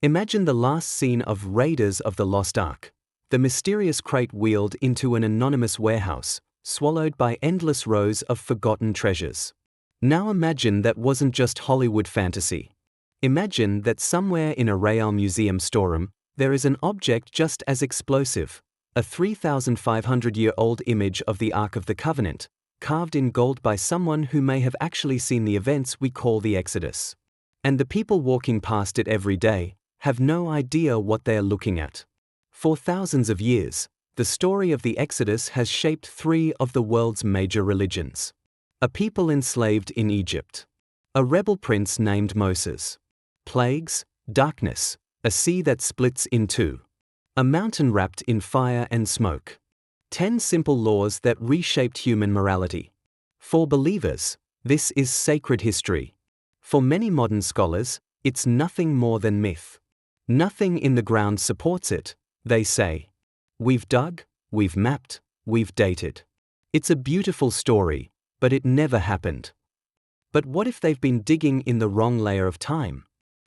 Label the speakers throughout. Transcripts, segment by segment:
Speaker 1: Imagine the last scene of Raiders of the Lost Ark. The mysterious crate wheeled into an anonymous warehouse, swallowed by endless rows of forgotten treasures. Now imagine that wasn't just Hollywood fantasy. Imagine that somewhere in a Real Museum storeroom, there is an object just as explosive, a 3,500-year-old image of the Ark of the Covenant, carved in gold by someone who may have actually seen the events we call the Exodus. And the people walking past it every day have no idea what they are looking at. For thousands of years, the story of the Exodus has shaped three of the world's major religions. A people enslaved in Egypt. A rebel prince named Moses. Plagues, darkness, a sea that splits in two. A mountain wrapped in fire and smoke. 10 simple laws that reshaped human morality. For believers, this is sacred history. For many modern scholars, it's nothing more than myth. Nothing in the ground supports it, they say. We've dug, we've mapped, we've dated. It's a beautiful story, but it never happened. But what if they've been digging in the wrong layer of time?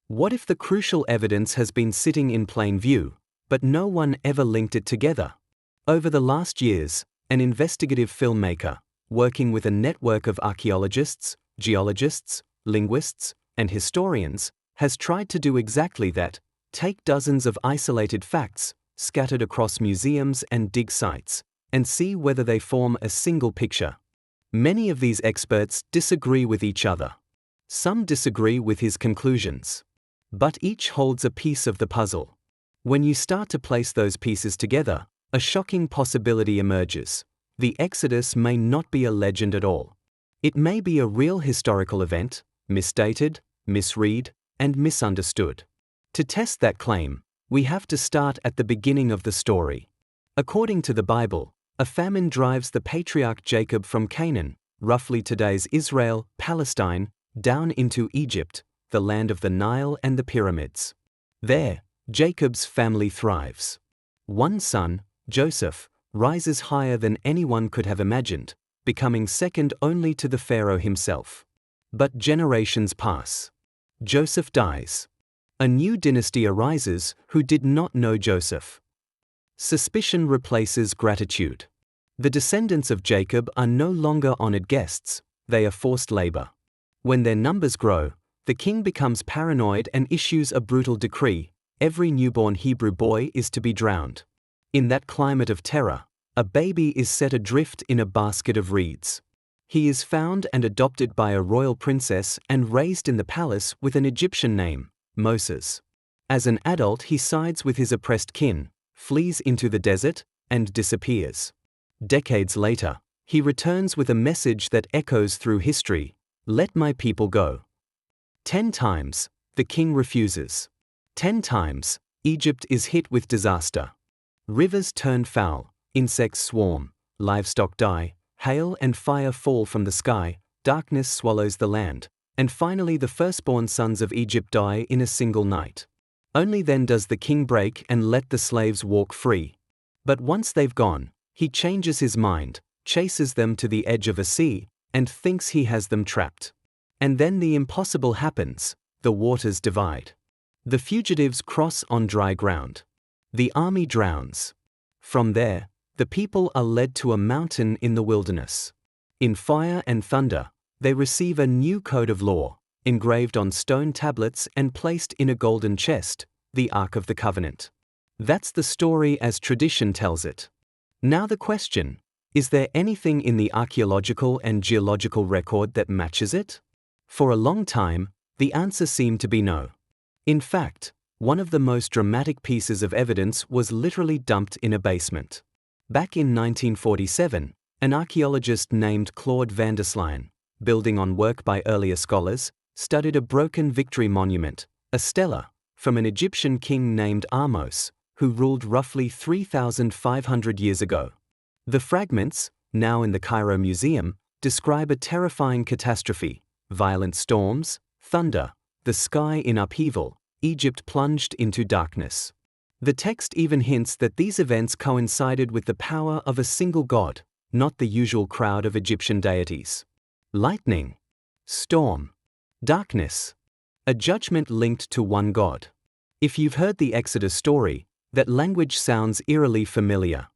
Speaker 1: What if the crucial evidence has been sitting in plain view, but no one ever linked it together? Over the last years, an investigative filmmaker, working with a network of archaeologists, geologists, linguists, and historians, has tried to do exactly that: take dozens of isolated facts, scattered across museums and dig sites, and see whether they form a single picture. Many of these experts disagree with each other. Some disagree with his conclusions. But each holds a piece of the puzzle. When you start to place those pieces together, a shocking possibility emerges. The Exodus may not be a legend at all. It may be a real historical event, misdated, misread, and misunderstood. To test that claim, we have to start at the beginning of the story. According to the Bible, a famine drives the patriarch Jacob from Canaan, roughly today's Israel, Palestine, down into Egypt, the land of the Nile and the pyramids. There, Jacob's family thrives. One son, Joseph, rises higher than anyone could have imagined, becoming second only to the Pharaoh himself. But generations pass. Joseph dies. A new dynasty arises who did not know Joseph. Suspicion replaces gratitude. The descendants of Jacob are no longer honored guests, they are forced labor. When their numbers grow, the king becomes paranoid and issues a brutal decree: every newborn Hebrew boy is to be drowned. In that climate of terror, a baby is set adrift in a basket of reeds. He is found and adopted by a royal princess and raised in the palace with an Egyptian name, Moses. As an adult, he sides with his oppressed kin, flees into the desert, and disappears. Decades later, he returns with a message that echoes through history: "Let my people go." 10 times, the king refuses. 10 times, Egypt is hit with disaster. Rivers turn foul, insects swarm, livestock die, hail and fire fall from the sky, darkness swallows the land, and finally the firstborn sons of Egypt die in a single night. Only then does the king break and let the slaves walk free. But once they've gone, he changes his mind, chases them to the edge of a sea, and thinks he has them trapped. And then the impossible happens: the waters divide. The fugitives cross on dry ground. The army drowns. From there, the people are led to a mountain in the wilderness. In fire and thunder, they receive a new code of law, engraved on stone tablets and placed in a golden chest, the Ark of the Covenant. That's the story as tradition tells it. Now the question: is there anything in the archaeological and geological record that matches it? For a long time, the answer seemed to be no. In fact, one of the most dramatic pieces of evidence was literally dumped in a basement. Back in 1947, an archaeologist named Claude van der Slijen, building on work by earlier scholars, studied a broken victory monument, a stela, from an Egyptian king named Ahmose, who ruled roughly 3,500 years ago. The fragments, now in the Cairo Museum, describe a terrifying catastrophe: violent storms, thunder, the sky in upheaval, Egypt plunged into darkness. The text even hints that these events coincided with the power of a single god, not the usual crowd of Egyptian deities. Lightning, storm, darkness, a judgment linked to one god. If you've heard the Exodus story, that language sounds eerily familiar.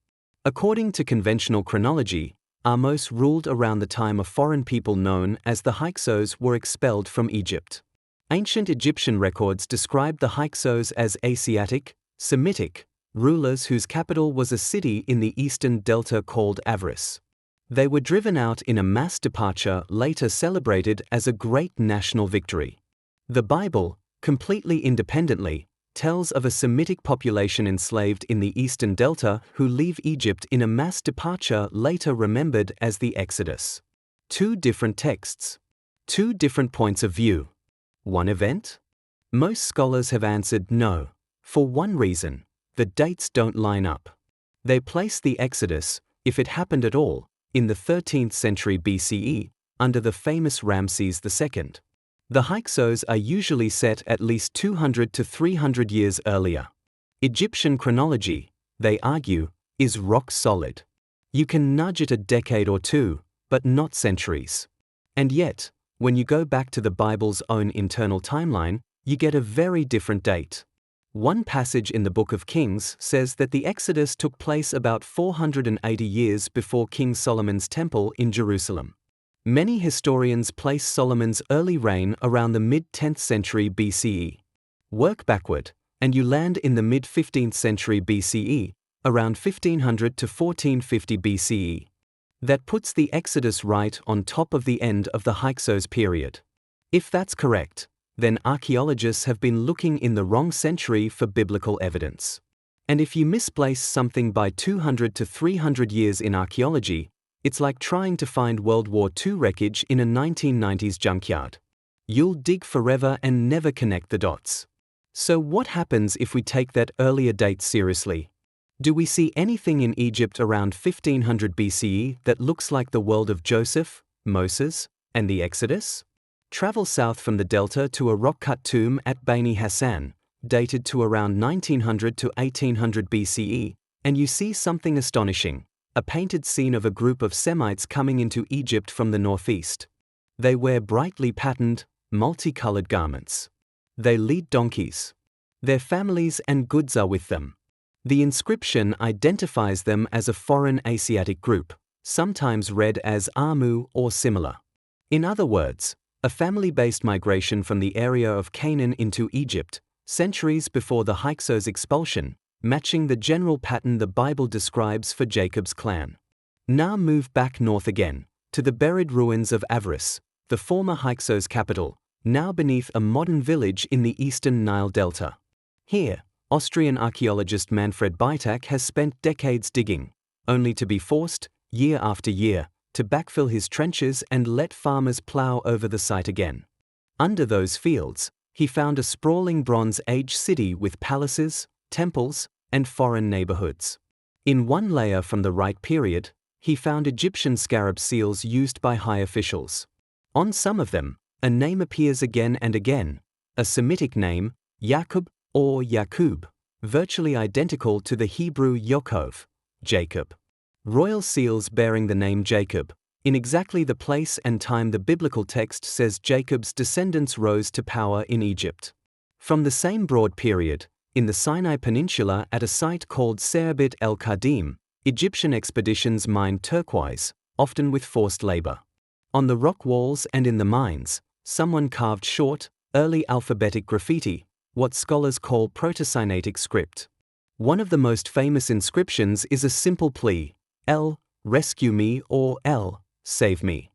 Speaker 1: According to conventional chronology, Ahmose ruled around the time a foreign people known as the Hyksos were expelled from Egypt. Ancient Egyptian records describe the Hyksos as Asiatic, Semitic rulers whose capital was a city in the eastern delta called Avaris. They were driven out in a mass departure later celebrated as a great national victory. The Bible, completely independently, tells of a Semitic population enslaved in the eastern delta who leave Egypt in a mass departure later remembered as the Exodus. Two different texts. Two different points of view. One event? Most scholars have answered no. For one reason, the dates don't line up. They place the Exodus, if it happened at all, in the 13th century BCE, under the famous Ramses II. The Hyksos are usually set at least 200 to 300 years earlier. Egyptian chronology, they argue, is rock solid. You can nudge it a decade or two, but not centuries. And yet, when you go back to the Bible's own internal timeline, you get a very different date. One passage in the Book of Kings says that the Exodus took place about 480 years before King Solomon's temple in Jerusalem. Many historians place Solomon's early reign around the mid-10th century BCE. Work backward, and you land in the mid-15th century BCE, around 1500 to 1450 BCE. That puts the Exodus right on top of the end of the Hyksos period. If that's correct, then archaeologists have been looking in the wrong century for biblical evidence. And if you misplace something by 200 to 300 years in archaeology, it's like trying to find World War II wreckage in a 1990s junkyard. You'll dig forever and never connect the dots. So what happens if we take that earlier date seriously? Do we see anything in Egypt around 1500 BCE that looks like the world of Joseph, Moses, and the Exodus? Travel south from the delta to a rock-cut tomb at Beni Hassan, dated to around 1900 to 1800 BCE, and you see something astonishing. A painted scene of a group of Semites coming into Egypt from the northeast. They wear brightly patterned, multicolored garments. They lead donkeys. Their families and goods are with them. The inscription identifies them as a foreign Asiatic group, sometimes read as Amu or similar. In other words, a family-based migration from the area of Canaan into Egypt, centuries before the Hyksos expulsion, matching the general pattern the Bible describes for Jacob's clan. Now move back north again, to the buried ruins of Avaris, the former Hyksos capital, now beneath a modern village in the eastern Nile Delta. Here, Austrian archaeologist Manfred Beitak has spent decades digging, only to be forced, year after year, to backfill his trenches and let farmers plow over the site again. Under those fields, he found a sprawling Bronze Age city with palaces, temples, and foreign neighborhoods. In one layer from the right period, he found Egyptian scarab seals used by high officials. On some of them, a name appears again and again, a Semitic name, Yaqub or Yaqub, virtually identical to the Hebrew Yaakov, Jacob. Royal seals bearing the name Jacob, in exactly the place and time the biblical text says Jacob's descendants rose to power in Egypt. From the same broad period, in the Sinai Peninsula at a site called Se'abit el-Qadim, Egyptian expeditions mined turquoise, often with forced labor. On the rock walls and in the mines, someone carved short, early alphabetic graffiti, what scholars call Proto-Sinaitic script. One of the most famous inscriptions is a simple plea, El, rescue me, or El, save me.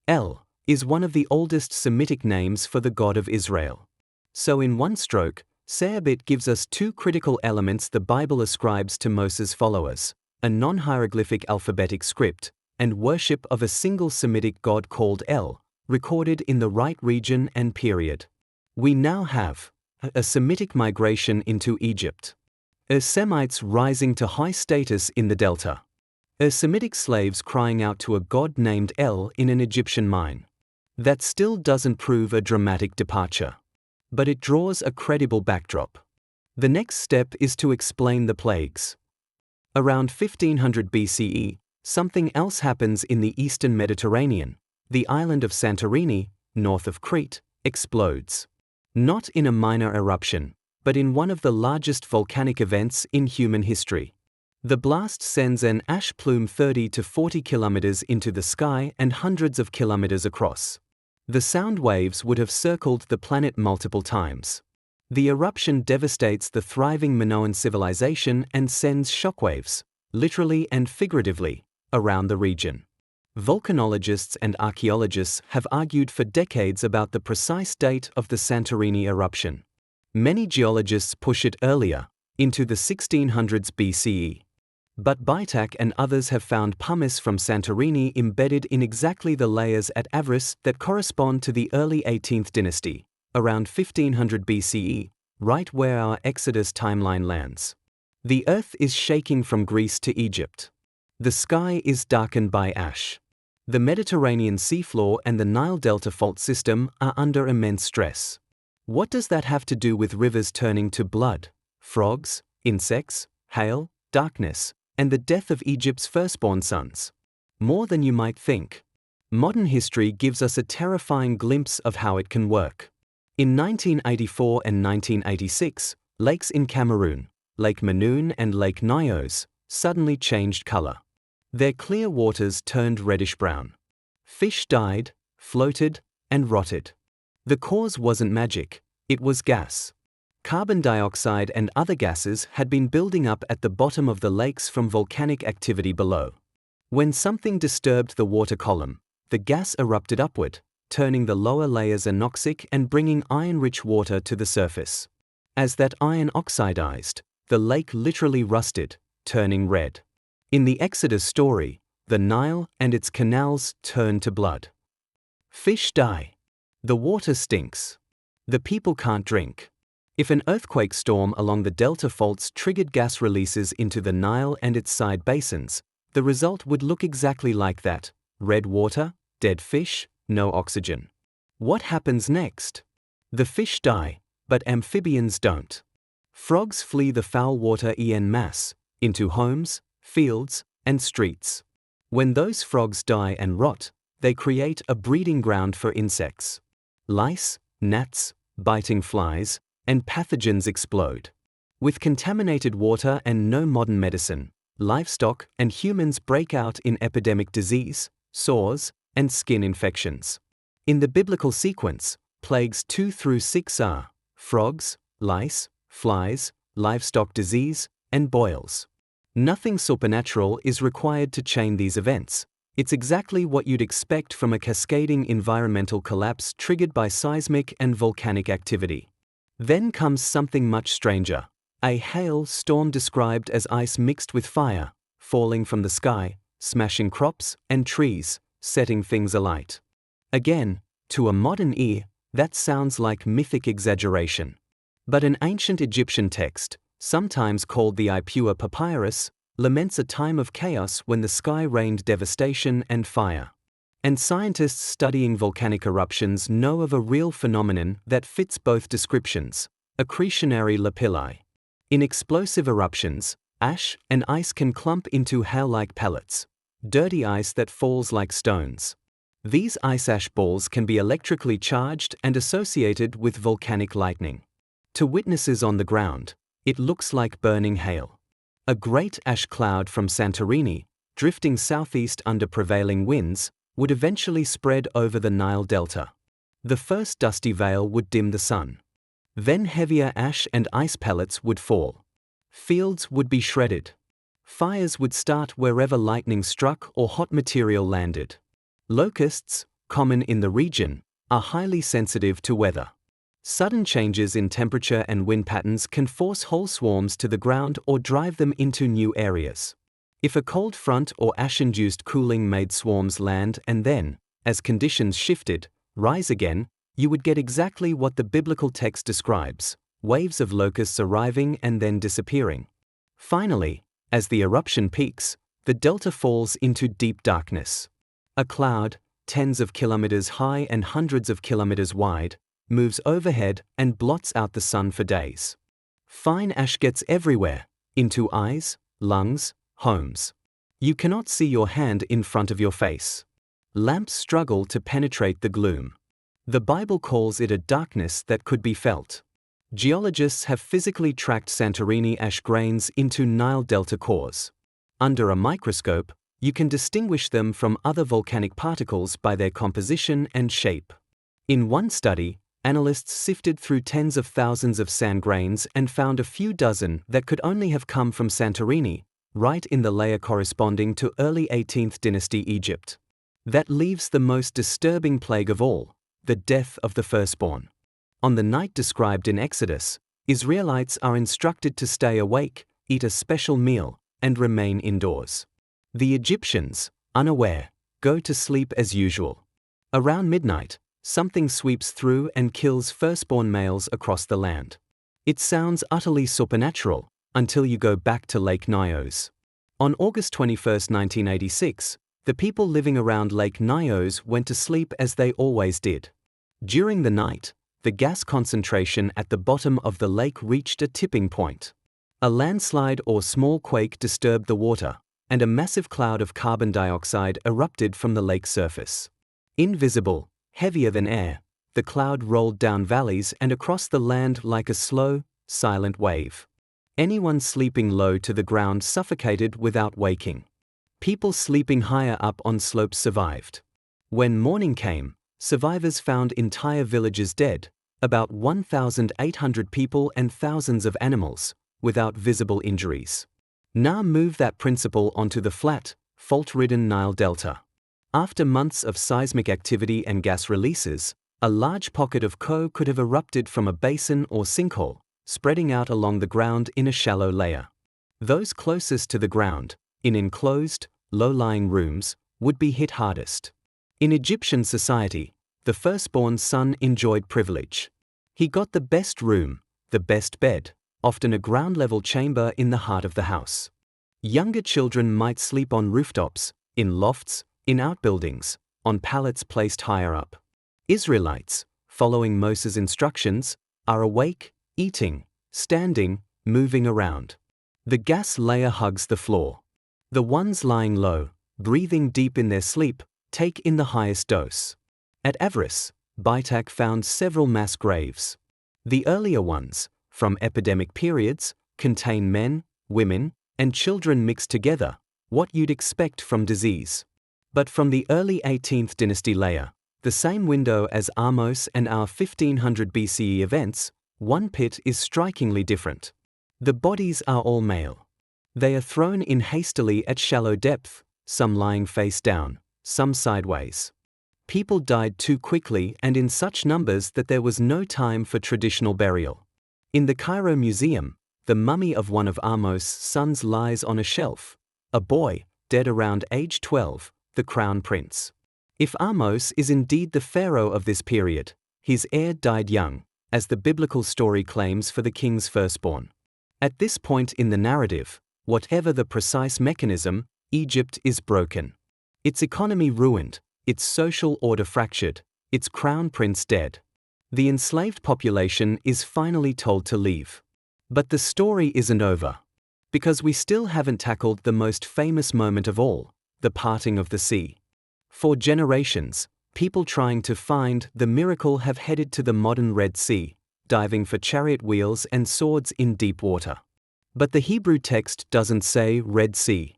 Speaker 1: El is one of the oldest Semitic names for the God of Israel. So in one stroke, Se'abit gives us two critical elements the Bible ascribes to Moses' followers, a non-hieroglyphic alphabetic script, and worship of a single Semitic god called El, recorded in the right region and period. We now have a Semitic migration into Egypt. Semites rising to high status in the Delta. Semitic slaves crying out to a god named El in an Egyptian mine. That still doesn't prove a dramatic departure. But it draws a credible backdrop. The next step is to explain the plagues. Around 1500 BCE, something else happens in the eastern Mediterranean. The island of Santorini, north of Crete, explodes. Not in a minor eruption, but in one of the largest volcanic events in human history. The blast sends an ash plume 30 to 40 kilometers into the sky and hundreds of kilometers across. The sound waves would have circled the planet multiple times. The eruption devastates the thriving Minoan civilization and sends shockwaves, literally and figuratively, around the region. Volcanologists and archaeologists have argued for decades about the precise date of the Santorini eruption. Many geologists push it earlier, into the 1600s BCE. But Beitak and others have found pumice from Santorini embedded in exactly the layers at Avris that correspond to the early 18th dynasty, around 1500 BCE, right where our Exodus timeline lands. The earth is shaking from Greece to Egypt. The sky is darkened by ash. The Mediterranean seafloor and the Nile Delta fault system are under immense stress. What does that have to do with rivers turning to blood, frogs, insects, hail, darkness, and the death of Egypt's firstborn sons? More than you might think. Modern history gives us a terrifying glimpse of how it can work. In 1984 and 1986, lakes in Cameroon, Lake Manoun and Lake Nyos, suddenly changed color. Their clear waters turned reddish-brown. Fish died, floated, and rotted. The cause wasn't magic, it was gas. Carbon dioxide and other gases had been building up at the bottom of the lakes from volcanic activity below. When something disturbed the water column, the gas erupted upward, turning the lower layers anoxic and bringing iron-rich water to the surface. As that iron oxidized, the lake literally rusted, turning red. In the Exodus story, the Nile and its canals turn to blood. Fish die. The water stinks. The people can't drink. If an earthquake storm along the delta faults triggered gas releases into the Nile and its side basins, the result would look exactly like that: red water, dead fish, no oxygen. What happens next? The fish die, but amphibians don't. Frogs flee the foul water en masse, into homes, fields, and streets. When those frogs die and rot, they create a breeding ground for insects. Lice, gnats, biting flies, and pathogens explode. With contaminated water and no modern medicine, livestock and humans break out in epidemic disease, sores, and skin infections. In the biblical sequence, plagues 2 through 6 are frogs, lice, flies, livestock disease, and boils. Nothing supernatural is required to chain these events. It's exactly what you'd expect from a cascading environmental collapse triggered by seismic and volcanic activity. Then comes something much stranger: a hail storm described as ice mixed with fire, falling from the sky, smashing crops and trees, setting things alight. Again, to a modern ear, that sounds like mythic exaggeration. But an ancient Egyptian text, sometimes called the Ipuwer Papyrus, laments a time of chaos when the sky rained devastation and fire. And scientists studying volcanic eruptions know of a real phenomenon that fits both descriptions: accretionary lapilli. In explosive eruptions, ash and ice can clump into hail-like pellets, dirty ice that falls like stones. These ice ash balls can be electrically charged and associated with volcanic lightning. To witnesses on the ground, it looks like burning hail. A great ash cloud from Santorini, drifting southeast under prevailing winds, would eventually spread over the Nile Delta. The first dusty veil would dim the sun. Then heavier ash and ice pellets would fall. Fields would be shredded. Fires would start wherever lightning struck or hot material landed. Locusts, common in the region, are highly sensitive to weather. Sudden changes in temperature and wind patterns can force whole swarms to the ground or drive them into new areas. If a cold front or ash-induced cooling made swarms land and then, as conditions shifted, rise again, you would get exactly what the biblical text describes: waves of locusts arriving and then disappearing. Finally, as the eruption peaks, the delta falls into deep darkness. A cloud, tens of kilometers high and hundreds of kilometers wide, moves overhead and blots out the sun for days. Fine ash gets everywhere, into eyes, lungs, homes. You cannot see your hand in front of your face. Lamps struggle to penetrate the gloom. The Bible calls it a darkness that could be felt. Geologists have physically tracked Santorini ash grains into Nile Delta cores. Under a microscope, you can distinguish them from other volcanic particles by their composition and shape. In one study, analysts sifted through tens of thousands of sand grains and found a few dozen that could only have come from Santorini, right in the layer corresponding to early 18th dynasty Egypt. That leaves the most disturbing plague of all, the death of the firstborn. On the night described in Exodus, Israelites are instructed to stay awake, eat a special meal, and remain indoors. The Egyptians, unaware, go to sleep as usual. Around midnight, something sweeps through and kills firstborn males across the land. It sounds utterly supernatural, until you go back to Lake Nyos. On August 21, 1986, the people living around Lake Nyos went to sleep as they always did. During the night, the gas concentration at the bottom of the lake reached a tipping point. A landslide or small quake disturbed the water, and a massive cloud of carbon dioxide erupted from the lake's surface. Invisible, heavier than air, the cloud rolled down valleys and across the land like a slow, silent wave. Anyone sleeping low to the ground suffocated without waking. People sleeping higher up on slopes survived. When morning came, survivors found entire villages dead, about 1,800 people and thousands of animals, without visible injuries. Now move that principle onto the flat, fault-ridden Nile Delta. After months of seismic activity and gas releases, a large pocket of coal could have erupted from a basin or sinkhole, spreading out along the ground in a shallow layer. Those closest to the ground, in enclosed, low-lying rooms, would be hit hardest. In Egyptian society, the firstborn son enjoyed privilege. He got the best room, the best bed, often a ground-level chamber in the heart of the house. Younger children might sleep on rooftops, in lofts, in outbuildings, on pallets placed higher up. Israelites, following Moses' instructions, are awake, eating, standing, moving around. The gas layer hugs the floor. The ones lying low, breathing deep in their sleep, take in the highest dose. At Avaris, Baitak found several mass graves. The earlier ones, from epidemic periods, contain men, women, and children mixed together, what you'd expect from disease. But from the early 18th dynasty layer, the same window as Ahmose and our 1500 BCE events, one pit is strikingly different. The bodies are all male. They are thrown in hastily at shallow depth, some lying face down, some sideways. People died too quickly and in such numbers that there was no time for traditional burial. In the Cairo Museum, the mummy of one of Ahmose's sons lies on a shelf, a boy, dead around age 12, the crown prince. If Ahmose is indeed the pharaoh of this period, his heir died young, as the biblical story claims for the king's firstborn. At this point in the narrative, whatever the precise mechanism, Egypt is broken. Its economy ruined, its social order fractured, its crown prince dead. The enslaved population is finally told to leave. But the story isn't over. Because we still haven't tackled the most famous moment of all, the parting of the sea. For generations, people trying to find the miracle have headed to the modern Red Sea, diving for chariot wheels and swords in deep water. But the Hebrew text doesn't say Red Sea.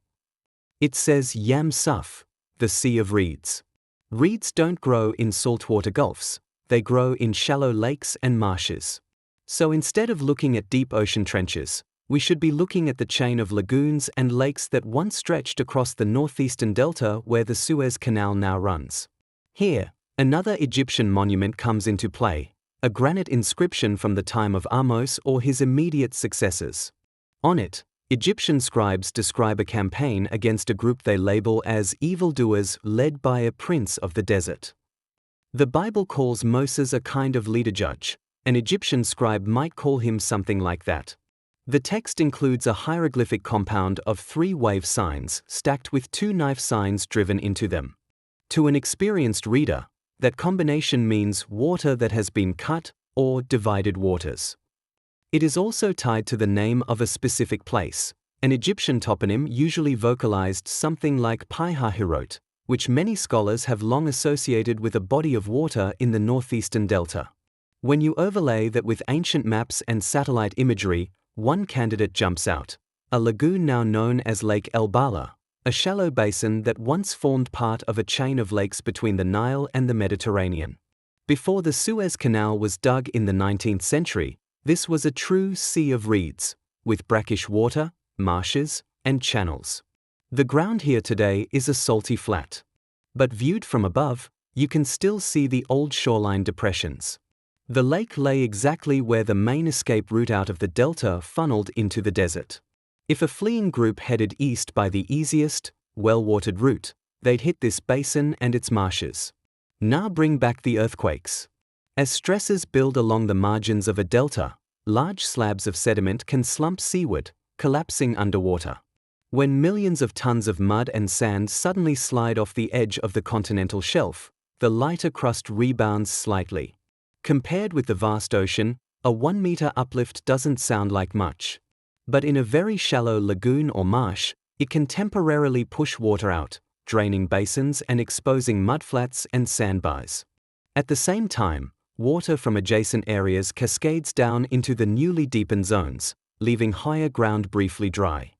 Speaker 1: It says Yam Suf, the Sea of Reeds. Reeds don't grow in saltwater gulfs, they grow in shallow lakes and marshes. So instead of looking at deep ocean trenches, we should be looking at the chain of lagoons and lakes that once stretched across the northeastern delta where the Suez Canal now runs. Here, another Egyptian monument comes into play, a granite inscription from the time of Ahmose or his immediate successors. On it, Egyptian scribes describe a campaign against a group they label as evildoers led by a prince of the desert. The Bible calls Moses a kind of leader judge. An Egyptian scribe might call him something like that. The text includes a hieroglyphic compound of 3 wave signs stacked with 2 knife signs driven into them. To an experienced reader, that combination means water that has been cut or divided waters. It is also tied to the name of a specific place. An Egyptian toponym usually vocalized something like Pi-Hahirot, which many scholars have long associated with a body of water in the northeastern delta. When you overlay that with ancient maps and satellite imagery, one candidate jumps out: a lagoon now known as Lake El Bala, a shallow basin that once formed part of a chain of lakes between the Nile and the Mediterranean. Before the Suez Canal was dug in the 19th century, this was a true sea of reeds, with brackish water, marshes, and channels. The ground here today is a salty flat. But viewed from above, you can still see the old shoreline depressions. The lake lay exactly where the main escape route out of the delta funneled into the desert. If a fleeing group headed east by the easiest, well-watered route, they'd hit this basin and its marshes. Now bring back the earthquakes. As stresses build along the margins of a delta, large slabs of sediment can slump seaward, collapsing underwater. When millions of tons of mud and sand suddenly slide off the edge of the continental shelf, the lighter crust rebounds slightly. Compared with the vast ocean, a 1-meter uplift doesn't sound like much. But in a very shallow lagoon or marsh, it can temporarily push water out, draining basins and exposing mudflats and sandbars. At the same time, water from adjacent areas cascades down into the newly deepened zones, leaving higher ground briefly dry.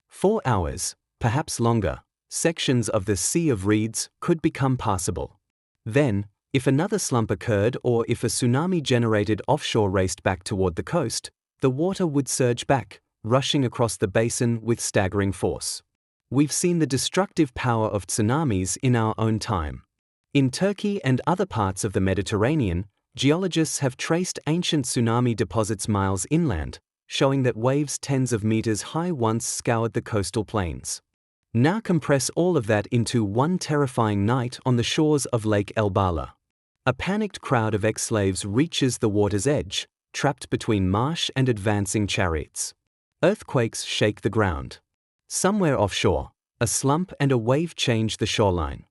Speaker 1: For hours, perhaps longer, sections of the Sea of Reeds could become passable. Then, if another slump occurred or if a tsunami generated offshore raced back toward the coast, the water would surge back, rushing across the basin with staggering force. We've seen the destructive power of tsunamis in our own time. In Turkey and other parts of the Mediterranean, geologists have traced ancient tsunami deposits miles inland, showing that waves tens of meters high once scoured the coastal plains. Now compress all of that into one terrifying night on the shores of Lake El Bala. A panicked crowd of ex-slaves reaches the water's edge, trapped between marsh and advancing chariots. Earthquakes shake the ground. Somewhere offshore, a slump and a wave change the shoreline.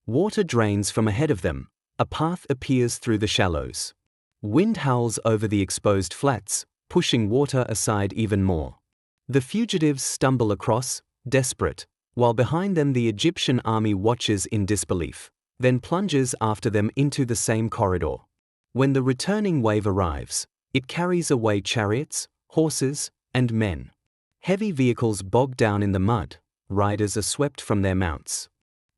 Speaker 1: Water drains from ahead of them, a path appears through the shallows. Wind howls over the exposed flats, pushing water aside even more. The fugitives stumble across, desperate, while behind them the Egyptian army watches in disbelief, then plunges after them into the same corridor. When the returning wave arrives, it carries away chariots, horses, and men. Heavy vehicles bog down in the mud, riders are swept from their mounts.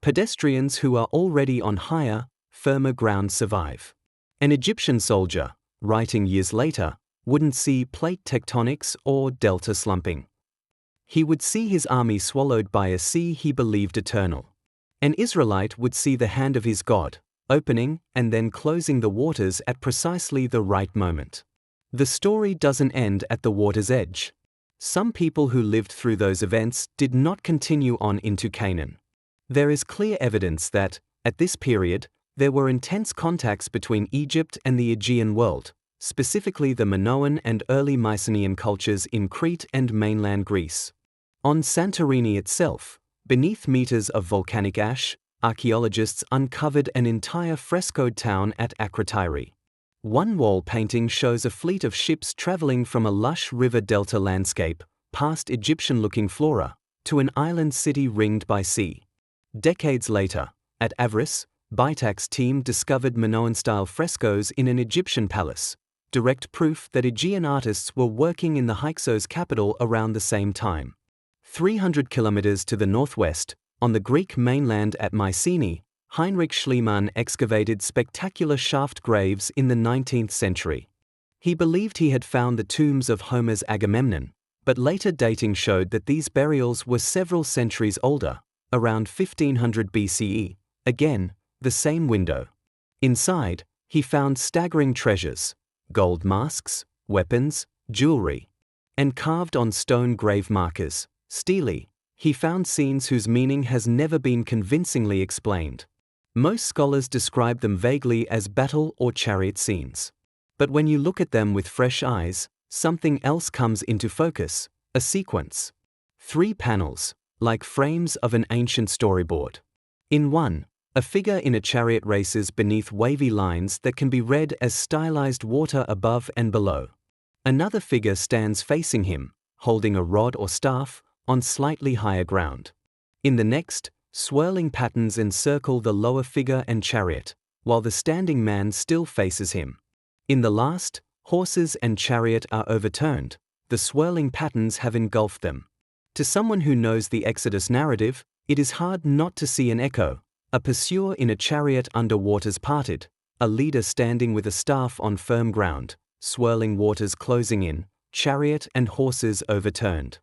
Speaker 1: Pedestrians who are already on higher, firmer ground survive. An Egyptian soldier, writing years later, wouldn't see plate tectonics or delta slumping. He would see his army swallowed by a sea he believed eternal. An Israelite would see the hand of his God, opening and then closing the waters at precisely the right moment. The story doesn't end at the water's edge. Some people who lived through those events did not continue on into Canaan. There is clear evidence that, at this period, there were intense contacts between Egypt and the Aegean world, specifically the Minoan and early Mycenaean cultures in Crete and mainland Greece. On Santorini itself, beneath meters of volcanic ash, archaeologists uncovered an entire frescoed town at Akrotiri. One wall painting shows a fleet of ships traveling from a lush river delta landscape, past Egyptian-looking flora, to an island city ringed by sea. Decades later, at Avaris, Baitak's team discovered Minoan-style frescoes in an Egyptian palace, direct proof that Aegean artists were working in the Hyksos capital around the same time. 300 kilometers to the northwest, on the Greek mainland at Mycenae, Heinrich Schliemann excavated spectacular shaft graves in the 19th century. He believed he had found the tombs of Homer's Agamemnon, but later dating showed that these burials were several centuries older, around 1500 BCE, again, the same window. Inside, he found staggering treasures: gold masks, weapons, jewelry. And carved on stone grave markers, stele, he found scenes whose meaning has never been convincingly explained. Most scholars describe them vaguely as battle or chariot scenes. But when you look at them with fresh eyes, something else comes into focus: a sequence. 3 panels, like frames of an ancient storyboard. In one, a figure in a chariot races beneath wavy lines that can be read as stylized water above and below. Another figure stands facing him, holding a rod or staff, on slightly higher ground. In the next, swirling patterns encircle the lower figure and chariot, while the standing man still faces him. In the last, horses and chariot are overturned, the swirling patterns have engulfed them. To someone who knows the Exodus narrative, it is hard not to see an echo, a pursuer in a chariot under waters parted, a leader standing with a staff on firm ground, swirling waters closing in, chariot and horses overturned.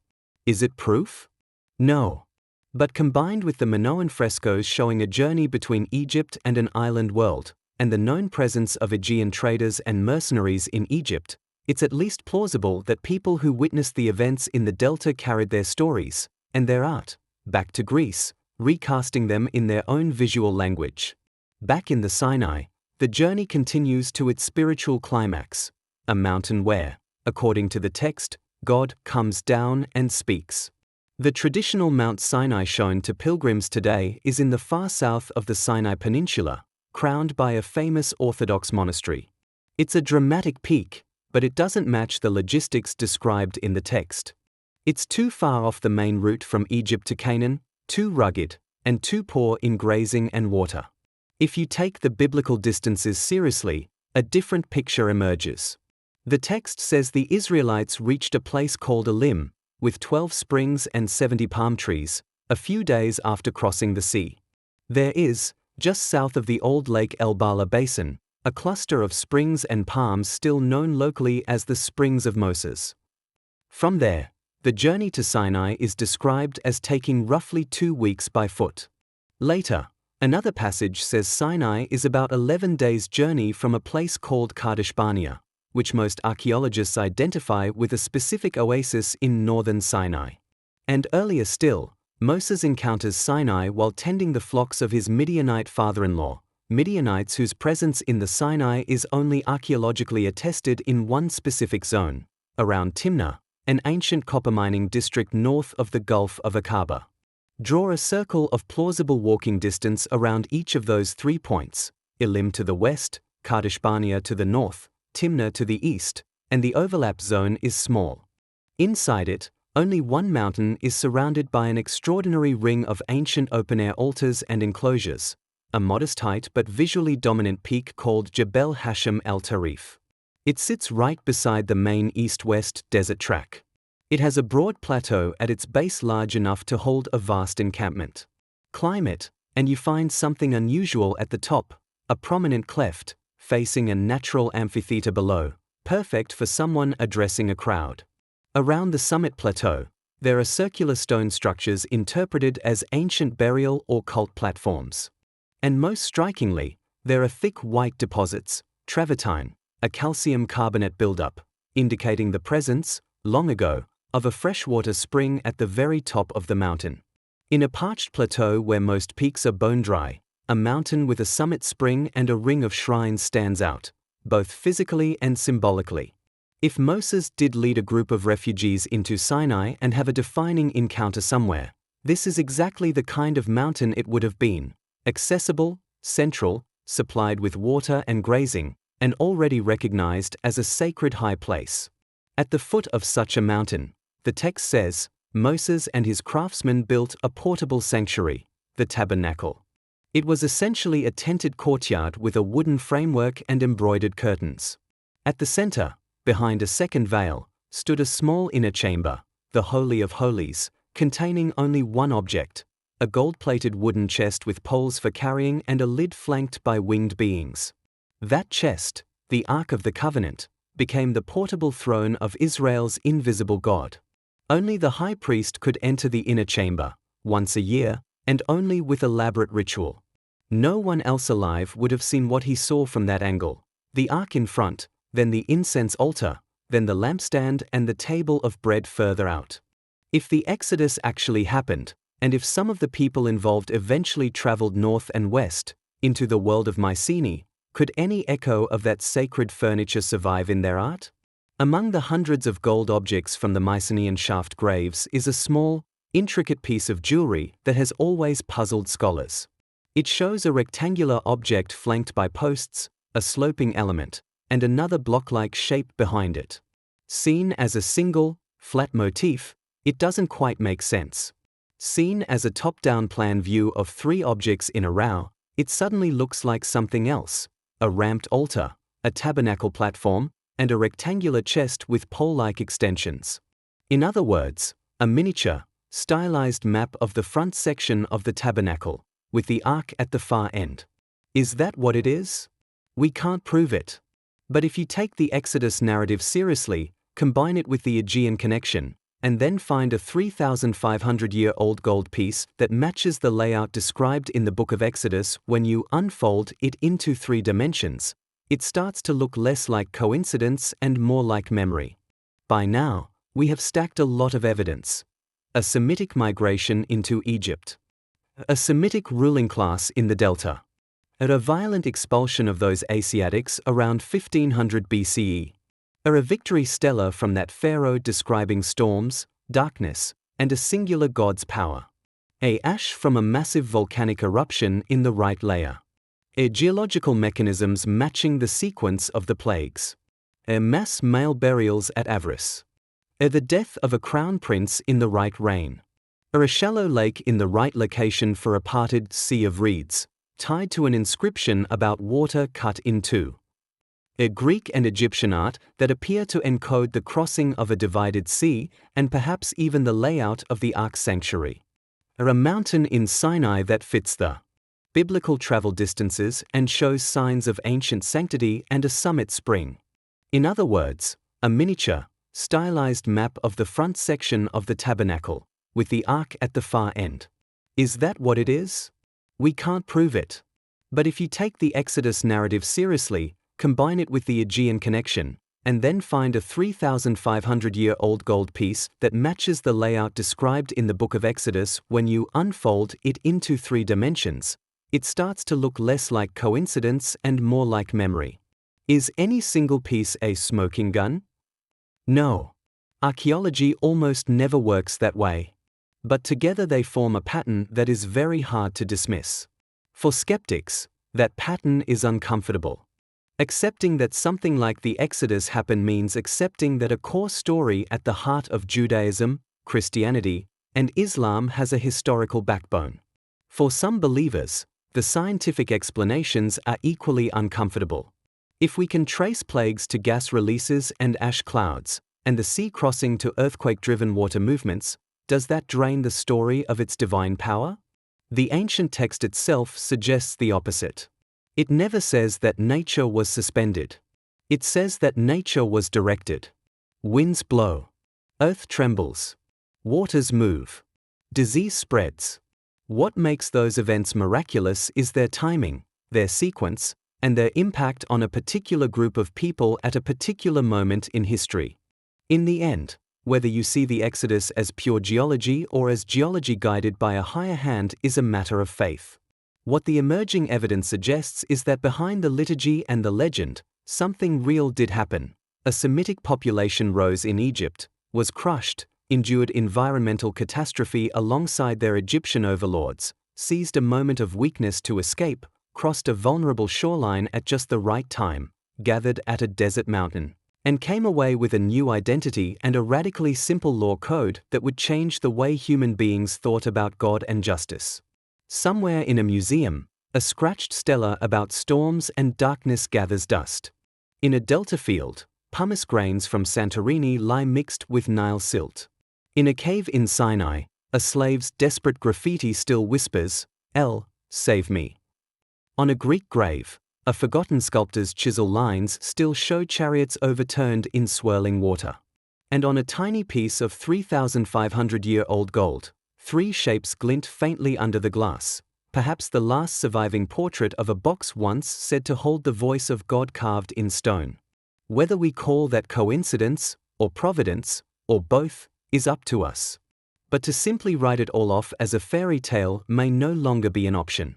Speaker 1: Is it proof? No. But combined with the Minoan frescoes showing a journey between Egypt and an island world, and the known presence of Aegean traders and mercenaries in Egypt, it's at least plausible that people who witnessed the events in the Delta carried their stories, and their art, back to Greece, recasting them in their own visual language. Back in the Sinai, the journey continues to its spiritual climax, a mountain where, according to the text, God comes down and speaks. The traditional Mount Sinai shown to pilgrims today is in the far south of the Sinai Peninsula, crowned by a famous Orthodox monastery. It's a dramatic peak, but it doesn't match the logistics described in the text. It's too far off the main route from Egypt to Canaan, too rugged, and too poor in grazing and water. If you take the biblical distances seriously, a different picture emerges. The text says the Israelites reached a place called Elim, with 12 springs and 70 palm trees, a few days after crossing the sea. There is, just south of the old Lake El Bala Basin, a cluster of springs and palms still known locally as the Springs of Moses. From there, the journey to Sinai is described as taking roughly 2 weeks by foot. Later, another passage says Sinai is about 11 days' journey from a place called Kadesh Barnea, which most archaeologists identify with a specific oasis in northern Sinai. And earlier still, Moses encounters Sinai while tending the flocks of his Midianite father-in-law, Midianites whose presence in the Sinai is only archaeologically attested in one specific zone, around Timnah, an ancient copper mining district north of the Gulf of Aqaba. Draw a circle of plausible walking distance around each of those 3 points, Elim to the west, Kadesh Barnea to the north, Timnah to the east, and the overlap zone is small. Inside it, only one mountain is surrounded by an extraordinary ring of ancient open-air altars and enclosures, a modest height but visually dominant peak called Jebel Hashem el Tarif. It sits right beside the main east-west desert track. It has a broad plateau at its base large enough to hold a vast encampment. Climb it, and you find something unusual at the top, a prominent cleft, facing a natural amphitheater below, perfect for someone addressing a crowd. Around the summit plateau, there are circular stone structures interpreted as ancient burial or cult platforms. And most strikingly, there are thick white deposits, travertine, a calcium carbonate buildup, indicating the presence, long ago, of a freshwater spring at the very top of the mountain. In a parched plateau where most peaks are bone dry, a mountain with a summit spring and a ring of shrines stands out, both physically and symbolically. If Moses did lead a group of refugees into Sinai and have a defining encounter somewhere, this is exactly the kind of mountain it would have been: accessible, central, supplied with water and grazing, and already recognized as a sacred high place. At the foot of such a mountain, the text says, Moses and his craftsmen built a portable sanctuary, the tabernacle. It was essentially a tented courtyard with a wooden framework and embroidered curtains. At the center, behind a second veil, stood a small inner chamber, the Holy of Holies, containing only one object, a gold-plated wooden chest with poles for carrying and a lid flanked by winged beings. That chest, the Ark of the Covenant, became the portable throne of Israel's invisible God. Only the high priest could enter the inner chamber, once a year, and only with elaborate ritual. No one else alive would have seen what he saw from that angle: the ark in front, then the incense altar, then the lampstand and the table of bread further out. If the Exodus actually happened, and if some of the people involved eventually traveled north and west, into the world of Mycenae, could any echo of that sacred furniture survive in their art? Among the hundreds of gold objects from the Mycenaean shaft graves is a small, intricate piece of jewelry that has always puzzled scholars. It shows a rectangular object flanked by posts, a sloping element, and another block-like shape behind it. Seen as a single, flat motif, it doesn't quite make sense. Seen as a top-down plan view of 3 objects in a row, it suddenly looks like something else: a ramped altar, a tabernacle platform, and a rectangular chest with pole-like extensions. In other words, a miniature, stylized map of the front section of the tabernacle, with the ark at the far end. Is that what it is? We can't prove it. But if you take the Exodus narrative seriously, combine it with the Aegean connection, and then find a 3,500-year-old gold piece that matches the layout described in the book of Exodus when you unfold it into 3 dimensions, it starts to look less like coincidence and more like memory. By now, we have stacked a lot of evidence. A Semitic migration into Egypt. A Semitic ruling class in the Delta. A violent expulsion of those Asiatics around 1500 BCE. A victory stela from that pharaoh describing storms, darkness, and a singular god's power. A ash from a massive volcanic eruption in the right layer. A geological mechanisms matching the sequence of the plagues. A mass male burials at Avris. The death of a crown prince in the right reign. A shallow lake in the right location for a parted sea of reeds, tied to an inscription about water cut in two. A Greek and Egyptian art that appear to encode the crossing of a divided sea and perhaps even the layout of the Ark sanctuary. A mountain in Sinai that fits the biblical travel distances and shows signs of ancient sanctity and a summit spring. In other words, a miniature, stylized map of the front section of the tabernacle, with the ark at the far end. Is that what it is? We can't prove it. But if you take the Exodus narrative seriously, combine it with the Aegean connection, and then find a 3,500-year-old gold piece that matches the layout described in the book of Exodus when you unfold it into 3 dimensions, it starts to look less like coincidence and more like memory. Is any single piece a smoking gun? No. Archaeology almost never works that way. But together they form a pattern that is very hard to dismiss. For skeptics, that pattern is uncomfortable. Accepting that something like the Exodus happened means accepting that a core story at the heart of Judaism, Christianity, and Islam has a historical backbone. For some believers, the scientific explanations are equally uncomfortable. If we can trace plagues to gas releases and ash clouds, and the sea crossing to earthquake-driven water movements, does that drain the story of its divine power? The ancient text itself suggests the opposite. It never says that nature was suspended. It says that nature was directed. Winds blow. Earth trembles. Waters move. Disease spreads. What makes those events miraculous is their timing, their sequence, and their impact on a particular group of people at a particular moment in history. In the end, whether you see the Exodus as pure geology or as geology guided by a higher hand is a matter of faith. What the emerging evidence suggests is that behind the liturgy and the legend, something real did happen. A Semitic population rose in Egypt, was crushed, endured environmental catastrophe alongside their Egyptian overlords, seized a moment of weakness to escape, crossed a vulnerable shoreline at just the right time, gathered at a desert mountain, and came away with a new identity and a radically simple law code that would change the way human beings thought about God and justice. Somewhere in a museum, a scratched stela about storms and darkness gathers dust. In a delta field, pumice grains from Santorini lie mixed with Nile silt. In a cave in Sinai, a slave's desperate graffiti still whispers, "El, save me." On a Greek grave, a forgotten sculptor's chisel lines still show chariots overturned in swirling water. And on a tiny piece of 3,500-year-old gold, 3 shapes glint faintly under the glass, perhaps the last surviving portrait of a box once said to hold the voice of God carved in stone. Whether we call that coincidence, or providence, or both, is up to us. But to simply write it all off as a fairy tale may no longer be an option.